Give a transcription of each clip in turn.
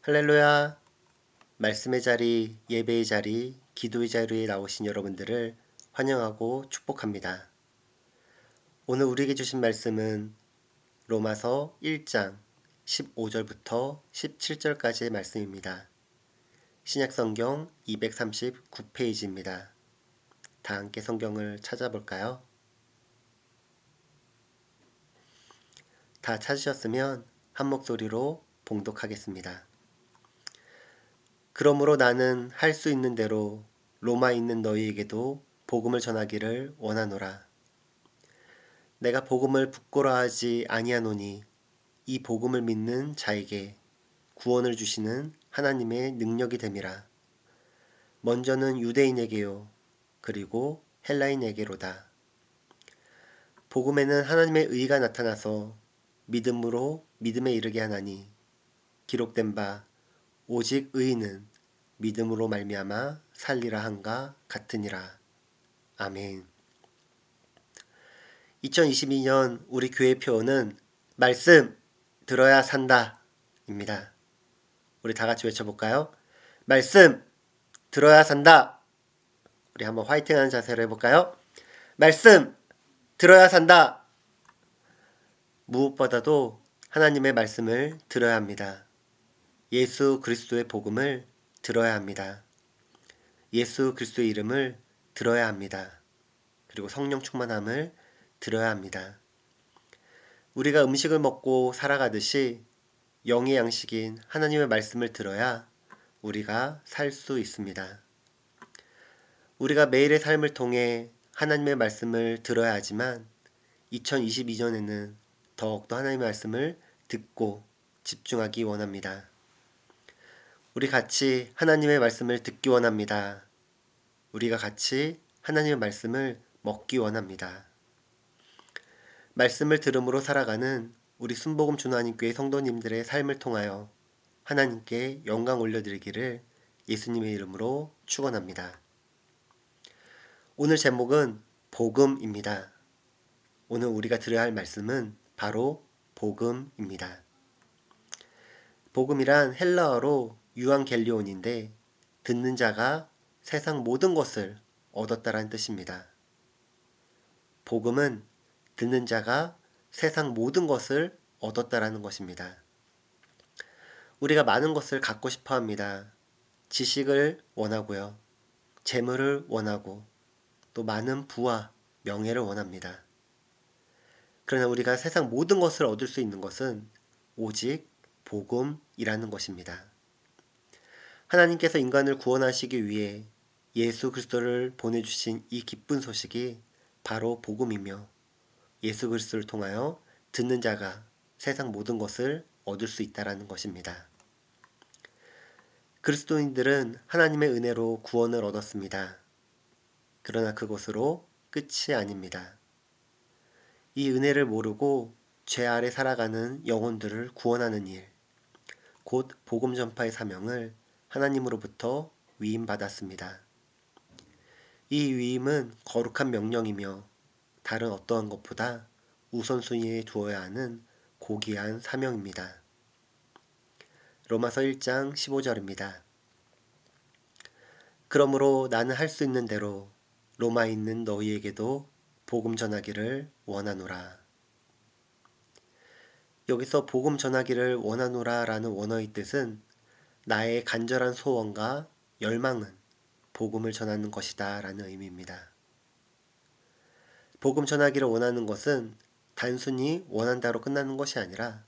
할렐루야. 말씀의 자리, 예배의 자리, 기도의 자리에 나오신 여러분들을 환영하고 축복합니다. 오늘 우리에게 주신 말씀은 로마서 1장 15절부터 17절까지의 말씀입니다. 신약성경 239페이지입니다. 다 함께 성경을 찾아볼까요? 다 찾으셨으면 한 목소리로 봉독하겠습니다. 그러므로 나는 할 수 있는 대로 로마에 있는 너희에게도 복음을 전하기를 원하노라. 내가 복음을 부끄러워하지 아니하노니 이 복음을 믿는 자에게 구원을 주시는 하나님의 능력이 됨이라. 먼저는 유대인에게요, 그리고 헬라인에게로다. 복음에는 하나님의 의가 나타나서 믿음으로 믿음에 이르게 하나니 기록된 바 오직 의인은 믿음으로 말미암아 살리라 한가 같으니라. 아멘. 2022년 우리 교회 표어는 말씀 들어야 산다 입니다. 우리 다 같이 외쳐볼까요? 말씀 들어야 산다. 우리 한번 화이팅하는 자세로 해볼까요? 말씀 들어야 산다. 무엇보다도 하나님의 말씀을 들어야 합니다. 예수 그리스도의 복음을 들어야 합니다. 예수 그리스도의 이름을 들어야 합니다. 그리고 성령 충만함을 들어야 합니다. 우리가 음식을 먹고 살아가듯이 영의 양식인 하나님의 말씀을 들어야 우리가 살 수 있습니다. 우리가 매일의 삶을 통해 하나님의 말씀을 들어야 하지만 2022년에는 더욱더 하나님의 말씀을 듣고 집중하기 원합니다. 우리 같이 하나님의 말씀을 듣기 원합니다. 우리가 같이 하나님의 말씀을 먹기 원합니다. 말씀을 들음으로 살아가는 우리 순복음 준하나님교회 성도님들의 삶을 통하여 하나님께 영광 올려드리기를 예수님의 이름으로 축원합니다. 오늘 제목은 복음입니다. 오늘 우리가 들어야 할 말씀은 바로 복음입니다. 복음이란 헬라어로 유앙겔리온인데 듣는 자가 세상 모든 것을 얻었다라는 뜻입니다. 복음은 듣는 자가 세상 모든 것을 얻었다라는 것입니다. 우리가 많은 것을 갖고 싶어 합니다. 지식을 원하고요. 재물을 원하고 또 많은 부와 명예를 원합니다. 그러나 우리가 세상 모든 것을 얻을 수 있는 것은 오직 복음이라는 것입니다. 하나님께서 인간을 구원하시기 위해 예수 그리스도를 보내주신 이 기쁜 소식이 바로 복음이며 예수 그리스도를 통하여 듣는 자가 세상 모든 것을 얻을 수 있다는 것입니다. 그리스도인들은 하나님의 은혜로 구원을 얻었습니다. 그러나 그것으로 끝이 아닙니다. 이 은혜를 모르고 죄 아래 살아가는 영혼들을 구원하는 일, 곧 복음 전파의 사명을 하나님으로부터 위임받았습니다. 이 위임은 거룩한 명령이며 다른 어떠한 것보다 우선순위에 두어야 하는 고귀한 사명입니다. 로마서 1장 15절입니다. 그러므로 나는 할 수 있는 대로 로마에 있는 너희에게도 복음 전하기를 원하노라. 여기서 복음 전하기를 원하노라 라는 원어의 뜻은 나의 간절한 소원과 열망은 복음을 전하는 것이다 라는 의미입니다. 복음 전하기를 원하는 것은 단순히 원한다로 끝나는 것이 아니라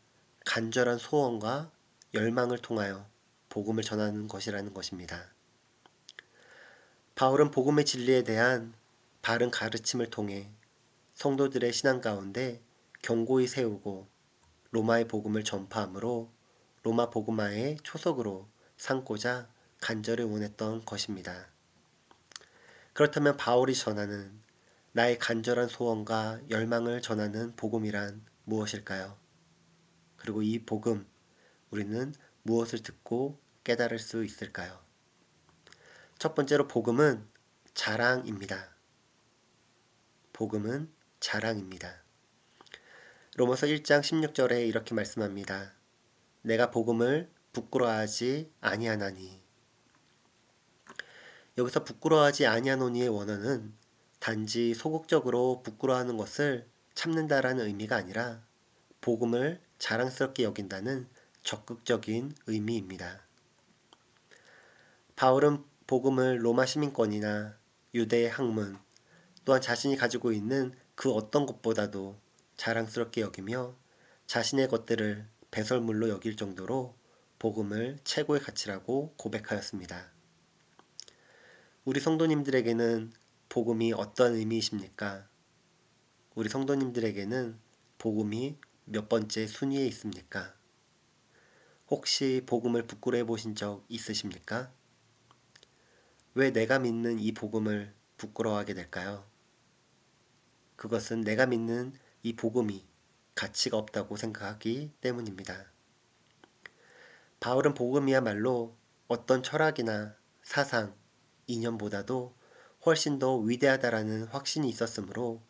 간절한 소원과 열망을 통하여 복음을 전하는 것이라는 것입니다. 바울은 복음의 진리에 대한 바른 가르침을 통해 성도들의 신앙 가운데 견고히 세우고 로마의 복음을 전파함으로 로마 복음화의 초석으로 삼고자 간절히 원했던 것입니다. 그렇다면 바울이 전하는 나의 간절한 소원과 열망을 전하는 복음이란 무엇일까요? 그리고 이 복음, 우리는 무엇을 듣고 깨달을 수 있을까요? 첫 번째로 복음은 자랑입니다. 복음은 자랑입니다. 로마서 1장 16절에 이렇게 말씀합니다. 내가 복음을 부끄러워하지 아니하나니. 여기서 부끄러워하지 아니하노니의 원어는 단지 소극적으로 부끄러워하는 것을 참는다라는 의미가 아니라 복음을 자랑스럽게 여긴다는 적극적인 의미입니다. 바울은 복음을 로마 시민권이나 유대의 학문, 또한 자신이 가지고 있는 그 어떤 것보다도 자랑스럽게 여기며 자신의 것들을 배설물로 여길 정도로 복음을 최고의 가치라고 고백하였습니다. 우리 성도님들에게는 복음이 어떤 의미이십니까? 우리 성도님들에게는 복음이 몇 번째 순위에 있습니까? 혹시 복음을 부끄러워 보신 적 있으십니까? 왜 내가 믿는 이 복음을 부끄러워하게 될까요? 그것은 내가 믿는 이 복음이 가치가 없다고 생각하기 때문입니다. 바울은 복음이야말로 어떤 철학이나 사상, 이념보다도 훨씬 더 위대하다라는 확신이 있었으므로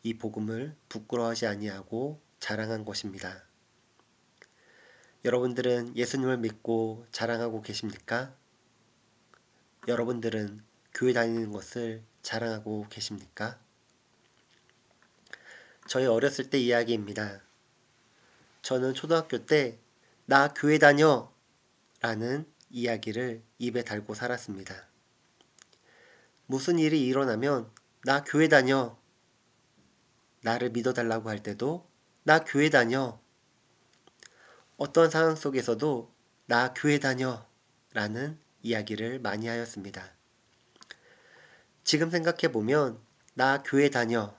이 복음을 부끄러워하지 아니하고 자랑한 것입니다. 여러분들은 예수님을 믿고 자랑하고 계십니까? 여러분들은 교회 다니는 것을 자랑하고 계십니까? 저희 어렸을 때 이야기입니다. 저는 초등학교 때 나 교회 다녀 라는 이야기를 입에 달고 살았습니다. 무슨 일이 일어나면 나 교회 다녀, 나를 믿어달라고 할 때도 나 교회 다녀, 어떤 상황 속에서도 나 교회 다녀 라는 이야기를 많이 하였습니다. 지금 생각해보면 나 교회 다녀,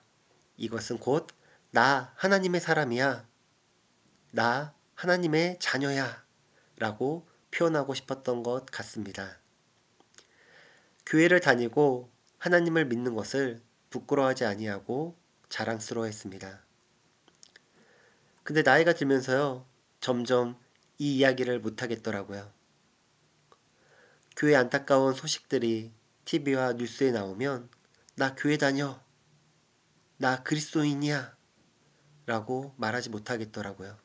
이것은 곧 나 하나님의 사람이야, 나 하나님의 자녀야 라고 표현하고 싶었던 것 같습니다. 교회를 다니고 하나님을 믿는 것을 부끄러워하지 아니하고 자랑스러워했습니다. 근데 나이가 들면서요, 점점 이 이야기를 못하겠더라고요. 교회 안타까운 소식들이 TV와 뉴스에 나오면 나 교회 다녀, 나 그리스도인이야 라고 말하지 못하겠더라고요.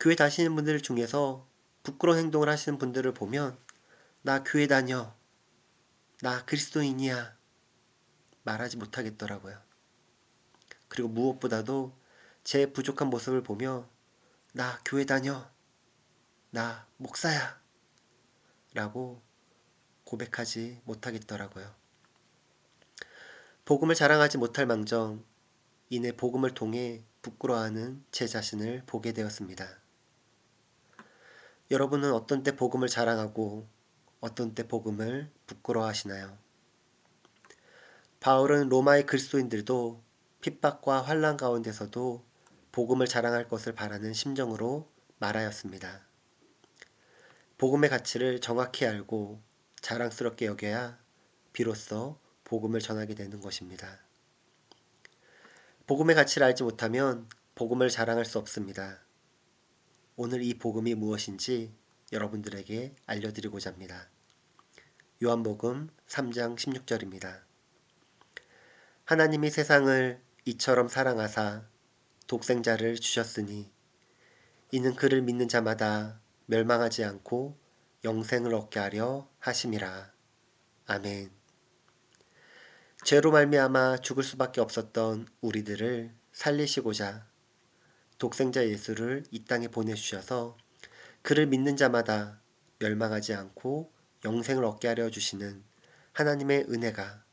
교회 다니시는 분들 중에서 부끄러운 행동을 하시는 분들을 보면 나 교회 다녀, 나 그리스도인이야 말하지 못하겠더라고요. 그리고 무엇보다도 제 부족한 모습을 보며 나 교회 다녀, 나 목사야 라고 고백하지 못하겠더라고요. 복음을 자랑하지 못할 망정 이내 복음을 통해 부끄러워하는 제 자신을 보게 되었습니다. 여러분은 어떤 때 복음을 자랑하고 어떤 때 복음을 부끄러워하시나요? 바울은 로마의 그리스도인들도 핍박과 환난 가운데서도 복음을 자랑할 것을 바라는 심정으로 말하였습니다. 복음의 가치를 정확히 알고 자랑스럽게 여겨야 비로소 복음을 전하게 되는 것입니다. 복음의 가치를 알지 못하면 복음을 자랑할 수 없습니다. 오늘 이 복음이 무엇인지 여러분들에게 알려드리고자 합니다. 요한복음 3장 16절입니다. 하나님이 세상을 이처럼 사랑하사 독생자를 주셨으니 이는 그를 믿는 자마다 멸망하지 않고 영생을 얻게 하려 하심이라. 아멘. 죄로 말미암아 죽을 수밖에 없었던 우리들을 살리시고자 독생자 예수를 이 땅에 보내주셔서 그를 믿는 자마다 멸망하지 않고 영생을 얻게 하려 주시는 하나님의 은혜가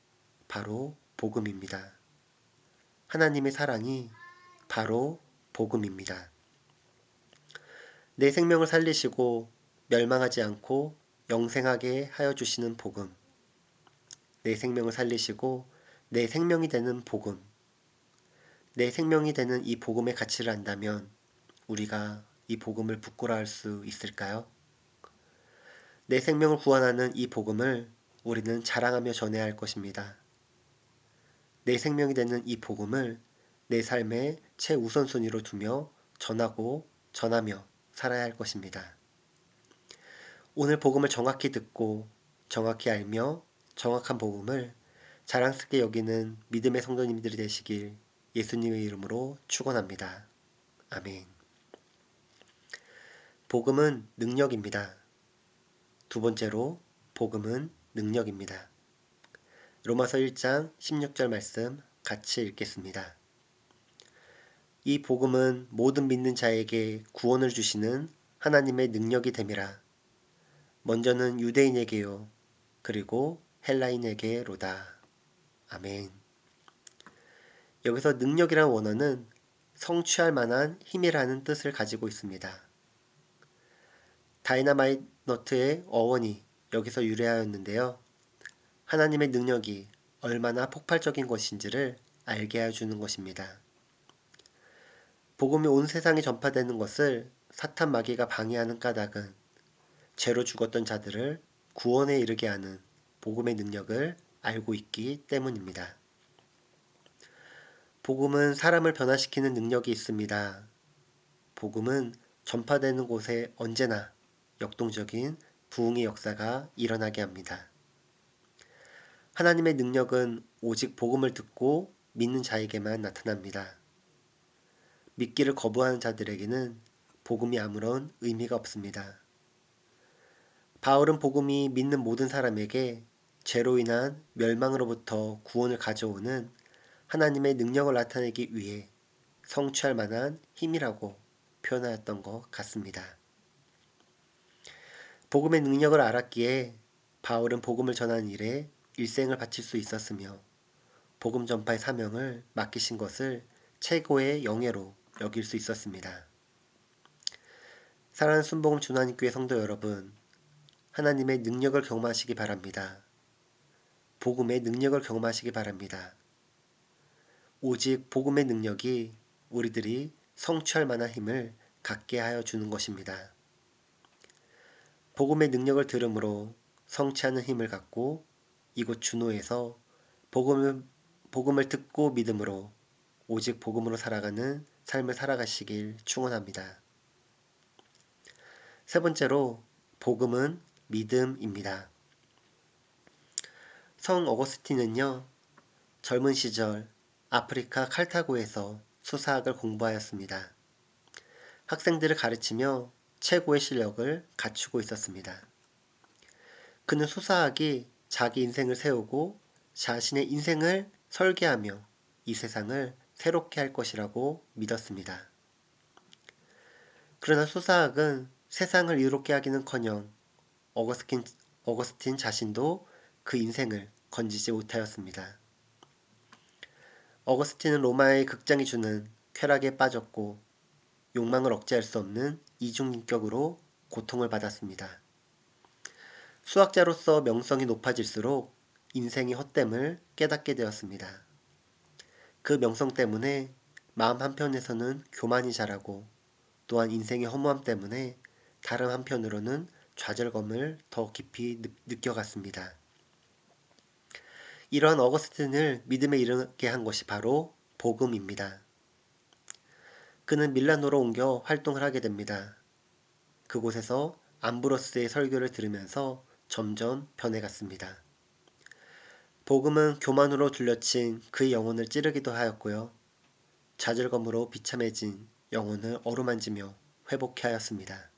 바로 복음입니다. 하나님의 사랑이 바로 복음입니다. 내 생명을 살리시고 멸망하지 않고 영생하게 하여 주시는 복음. 내 생명을 살리시고 내 생명이 되는 복음. 내 생명이 되는 이 복음의 가치를 안다면 우리가 이 복음을 부끄러워할 수 있을까요? 내 생명을 구원하는 이 복음을 우리는 자랑하며 전해야 할 것입니다. 내 생명이 되는 이 복음을 내 삶의 최우선순위로 두며 전하고 전하며 살아야 할 것입니다. 오늘 복음을 정확히 듣고 정확히 알며 정확한 복음을 자랑스럽게 여기는 믿음의 성도님들이 되시길 예수님의 이름으로 축원합니다. 아멘. 복음은 능력입니다. 두 번째로 복음은 능력입니다. 로마서 1장 16절 말씀 같이 읽겠습니다. 이 복음은 모든 믿는 자에게 구원을 주시는 하나님의 능력이 됨이라. 먼저는 유대인에게요, 그리고 헬라인에게로다. 아멘. 여기서 능력이란 원어는 성취할 만한 힘이라는 뜻을 가지고 있습니다. 다이나마이트의 어원이 여기서 유래하였는데요. 하나님의 능력이 얼마나 폭발적인 것인지를 알게 해주는 것입니다. 복음이 온 세상에 전파되는 것을 사탄 마귀가 방해하는 까닭은 죄로 죽었던 자들을 구원에 이르게 하는 복음의 능력을 알고 있기 때문입니다. 복음은 사람을 변화시키는 능력이 있습니다. 복음은 전파되는 곳에 언제나 역동적인 부흥의 역사가 일어나게 합니다. 하나님의 능력은 오직 복음을 듣고 믿는 자에게만 나타납니다. 믿기를 거부하는 자들에게는 복음이 아무런 의미가 없습니다. 바울은 복음이 믿는 모든 사람에게 죄로 인한 멸망으로부터 구원을 가져오는 하나님의 능력을 나타내기 위해 성취할 만한 힘이라고 표현하였던 것 같습니다. 복음의 능력을 알았기에 바울은 복음을 전하는 일에 일생을 바칠 수 있었으며 복음 전파의 사명을 맡기신 것을 최고의 영예로 여길 수 있었습니다. 사랑하는 순복음 주나님교회 성도 여러분, 하나님의 능력을 경험하시기 바랍니다. 복음의 능력을 경험하시기 바랍니다. 오직 복음의 능력이 우리들이 성취할 만한 힘을 갖게 하여 주는 것입니다. 복음의 능력을 들음으로 성취하는 힘을 갖고 이곳 준호에서 복음을 듣고 믿음으로 오직 복음으로 살아가는 삶을 살아가시길 축원합니다. 세 번째로 복음은 믿음입니다. 성 어거스틴은요, 젊은 시절 아프리카 칼타고에서 수사학을 공부하였습니다. 학생들을 가르치며 최고의 실력을 갖추고 있었습니다. 그는 수사학이 자기 인생을 세우고 자신의 인생을 설계하며 이 세상을 새롭게 할 것이라고 믿었습니다. 그러나 수사학은 세상을 이롭게 하기는커녕 어거스틴 자신도 그 인생을 건지지 못하였습니다. 어거스틴은 로마의 극장이 주는 쾌락에 빠졌고 욕망을 억제할 수 없는 이중인격으로 고통을 받았습니다. 수학자로서 명성이 높아질수록 인생의 헛됨을 깨닫게 되었습니다. 그 명성 때문에 마음 한편에서는 교만이 자라고 또한 인생의 허무함 때문에 다른 한편으로는 좌절감을 더 깊이 느껴갔습니다. 이러한 어거스틴을 믿음에 이르게 한 것이 바로 복음입니다. 그는 밀라노로 옮겨 활동을 하게 됩니다. 그곳에서 암브로스의 설교를 들으면서 점점 변해갔습니다. 복음은 교만으로 둘러친 그의 영혼을 찌르기도 하였고요. 좌절감으로 비참해진 영혼을 어루만지며 회복해 하였습니다.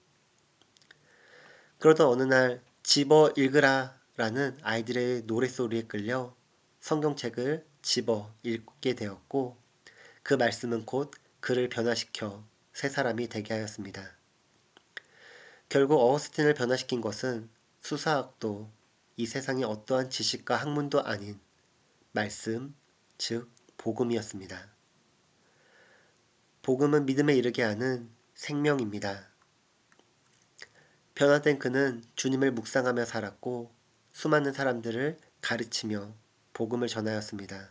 그러던 어느 날 집어 읽으라 라는 아이들의 노랫소리에 끌려 성경책을 집어 읽게 되었고 그 말씀은 곧 그를 변화시켜 새 사람이 되게 하였습니다. 결국 어거스틴을 변화시킨 것은 수사학도 이 세상의 어떠한 지식과 학문도 아닌 말씀, 즉 복음이었습니다. 복음은 믿음에 이르게 하는 생명입니다. 변화된 그는 주님을 묵상하며 살았고 수많은 사람들을 가르치며 복음을 전하였습니다.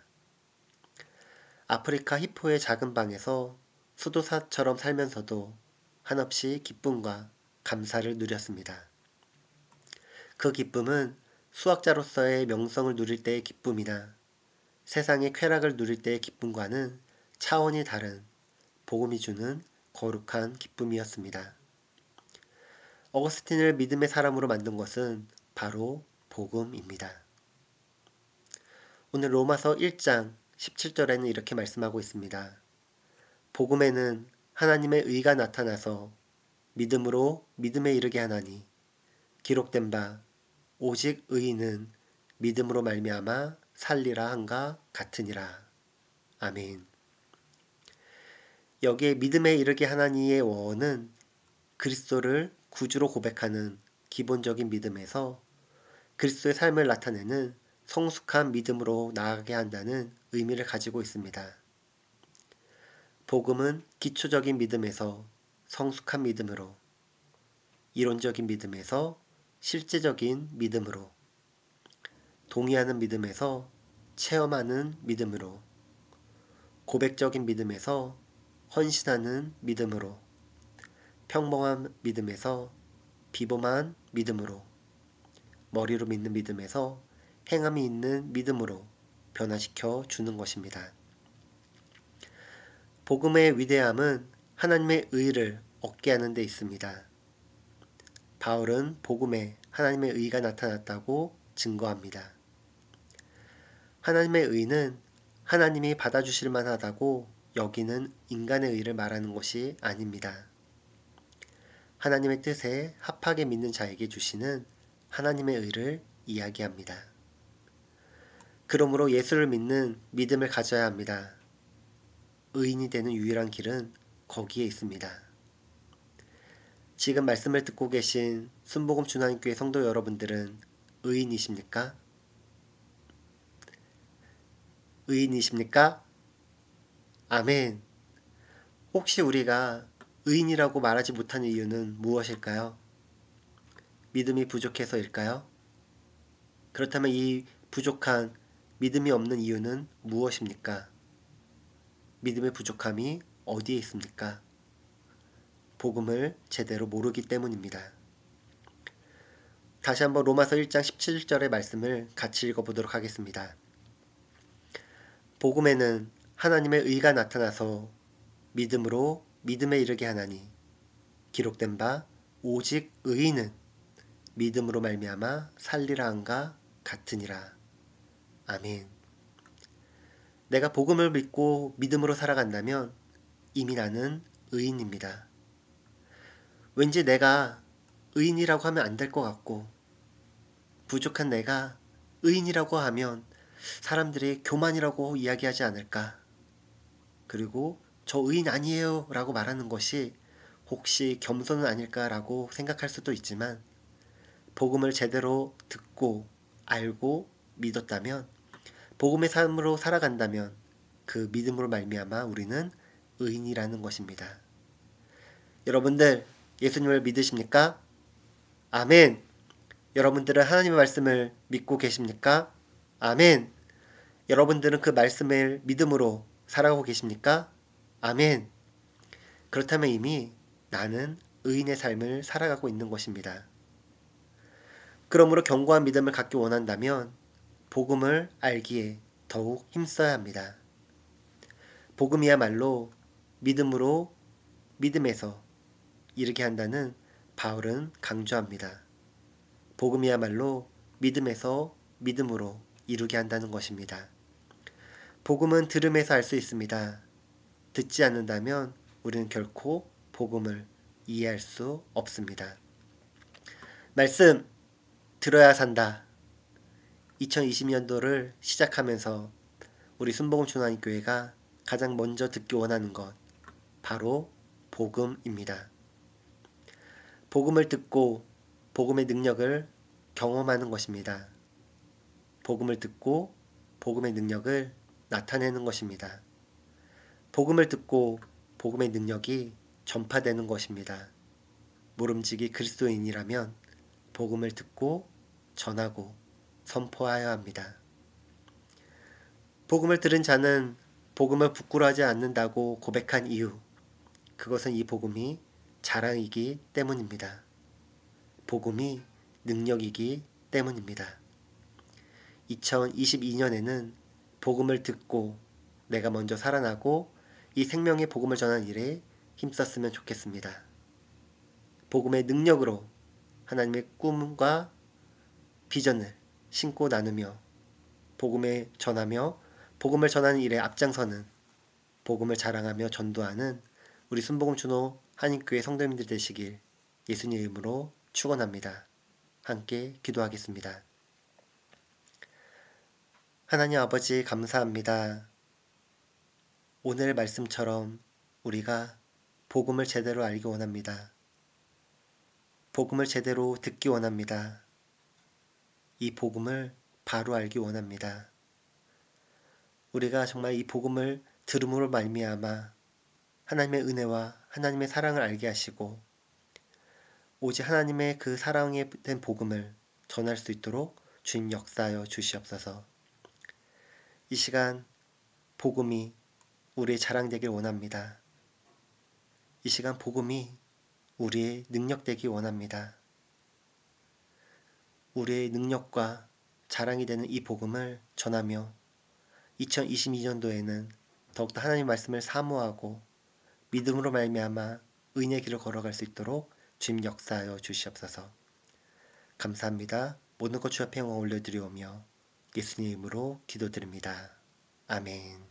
아프리카 히포의 작은 방에서 수도사처럼 살면서도 한없이 기쁨과 감사를 누렸습니다. 그 기쁨은 수학자로서의 명성을 누릴 때의 기쁨이나 세상의 쾌락을 누릴 때의 기쁨과는 차원이 다른 복음이 주는 거룩한 기쁨이었습니다. 어거스틴을 믿음의 사람으로 만든 것은 바로 복음입니다. 오늘 로마서 1장 17절에는 이렇게 말씀하고 있습니다. 복음에는 하나님의 의가 나타나서 믿음으로 믿음에 이르게 하나니 기록된 바 오직 의인은 믿음으로 말미암아 살리라 한가 같으니라. 아멘. 여기에 믿음에 이르게 하나니의 원어는 그리스도를 구주로 고백하는 기본적인 믿음에서 그리스도의 삶을 나타내는 성숙한 믿음으로 나아가게 한다는 의미를 가지고 있습니다. 복음은 기초적인 믿음에서 성숙한 믿음으로, 이론적인 믿음에서 실제적인 믿음으로, 동의하는 믿음에서 체험하는 믿음으로, 고백적인 믿음에서 헌신하는 믿음으로, 평범한 믿음에서 비범한 믿음으로, 머리로 믿는 믿음에서 행함이 있는 믿음으로 변화시켜 주는 것입니다. 복음의 위대함은 하나님의 의를 얻게 하는 데 있습니다. 바울은 복음에 하나님의 의가 나타났다고 증거합니다. 하나님의 의는 하나님이 받아주실 만하다고 여기는 인간의 의를 말하는 것이 아닙니다. 하나님의 뜻에 합하게 믿는 자에게 주시는 하나님의 의를 이야기합니다. 그러므로 예수를 믿는 믿음을 가져야 합니다. 의인이 되는 유일한 길은 거기에 있습니다. 지금 말씀을 듣고 계신 순복음 준하님교회 성도 여러분들은 의인이십니까? 의인이십니까? 아멘. 혹시 우리가 의인이라고 말하지 못하는 이유는 무엇일까요? 믿음이 부족해서일까요? 그렇다면 이 부족한 믿음이 없는 이유는 무엇입니까? 믿음의 부족함이 어디에 있습니까? 복음을 제대로 모르기 때문입니다. 다시 한번 로마서 1장 17절의 말씀을 같이 읽어보도록 하겠습니다. 복음에는 하나님의 의가 나타나서 믿음으로 믿음에 이르게 하나니 기록된 바 오직 의인은 믿음으로 말미암아 살리라 한가 같으니라. 아멘. 내가 복음을 믿고 믿음으로 살아간다면 이미 나는 의인입니다. 왠지 내가 의인이라고 하면 안 될 것 같고 부족한 내가 의인이라고 하면 사람들이 교만이라고 이야기하지 않을까. 그리고 저 의인 아니에요 라고 말하는 것이 혹시 겸손은 아닐까라고 생각할 수도 있지만 복음을 제대로 듣고 알고 믿었다면 복음의 삶으로 살아간다면 그 믿음으로 말미암아 우리는 의인이라는 것입니다. 여러분들 예수님을 믿으십니까? 아멘. 여러분들은 하나님의 말씀을 믿고 계십니까? 아멘. 여러분들은 그 말씀을 믿음으로 살아가고 계십니까? 아멘. 그렇다면 이미 나는 의인의 삶을 살아가고 있는 것입니다. 그러므로 견고한 믿음을 갖기 원한다면 복음을 알기에 더욱 힘써야 합니다. 복음이야말로 믿음으로 믿음에서 이르게 한다는 바울은 강조합니다. 복음이야말로 믿음에서 믿음으로 이루게 한다는 것입니다. 복음은 들음에서 알 수 있습니다. 듣지 않는다면 우리는 결코 복음을 이해할 수 없습니다. 말씀 들어야 산다. 2020년도를 시작하면서 우리 순복음 준하님교회가 가장 먼저 듣기 원하는 것 바로 복음입니다. 복음을 듣고 복음의 능력을 경험하는 것입니다. 복음을 듣고 복음의 능력을 나타내는 것입니다. 복음을 듣고 복음의 능력이 전파되는 것입니다. 모름지기 그리스도인이라면 복음을 듣고 전하고 선포하여야 합니다. 복음을 들은 자는 복음을 부끄러워하지 않는다고 고백한 이유, 그것은 이 복음이 자랑이기 때문입니다. 복음이 능력이기 때문입니다. 2022년에는 복음을 듣고 내가 먼저 살아나고 이 생명의 복음을 전하는 일에 힘썼으면 좋겠습니다. 복음의 능력으로 하나님의 꿈과 비전을 신고 나누며 복음을 전하며 복음을 전하는 일에 앞장서는 복음을 자랑하며 전도하는 우리 순복음 준호 한인교회 성도님들 되시길 예수님 이름으로 축원합니다. 함께 기도하겠습니다. 하나님 아버지 감사합니다. 오늘 말씀처럼 우리가 복음을 제대로 알기 원합니다. 복음을 제대로 듣기 원합니다. 이 복음을 바로 알기 원합니다. 우리가 정말 이 복음을 들음으로 말미암아 하나님의 은혜와 하나님의 사랑을 알게 하시고 오직 하나님의 그 사랑에 된 복음을 전할 수 있도록 주님 역사하여 주시옵소서. 이 시간 복음이 우리의 자랑되길 원합니다. 이 시간 복음이 우리의 능력되기 원합니다. 우리의 능력과 자랑이 되는 이 복음을 전하며 2022년도에는 더욱더 하나님 말씀을 사모하고 믿음으로 말미암아 의의 길을 걸어갈 수 있도록 주님 역사하여 주시옵소서. 감사합니다. 모든 것 주 앞에 영광 올려드리오며 예수님 이름으로 기도드립니다. 아멘.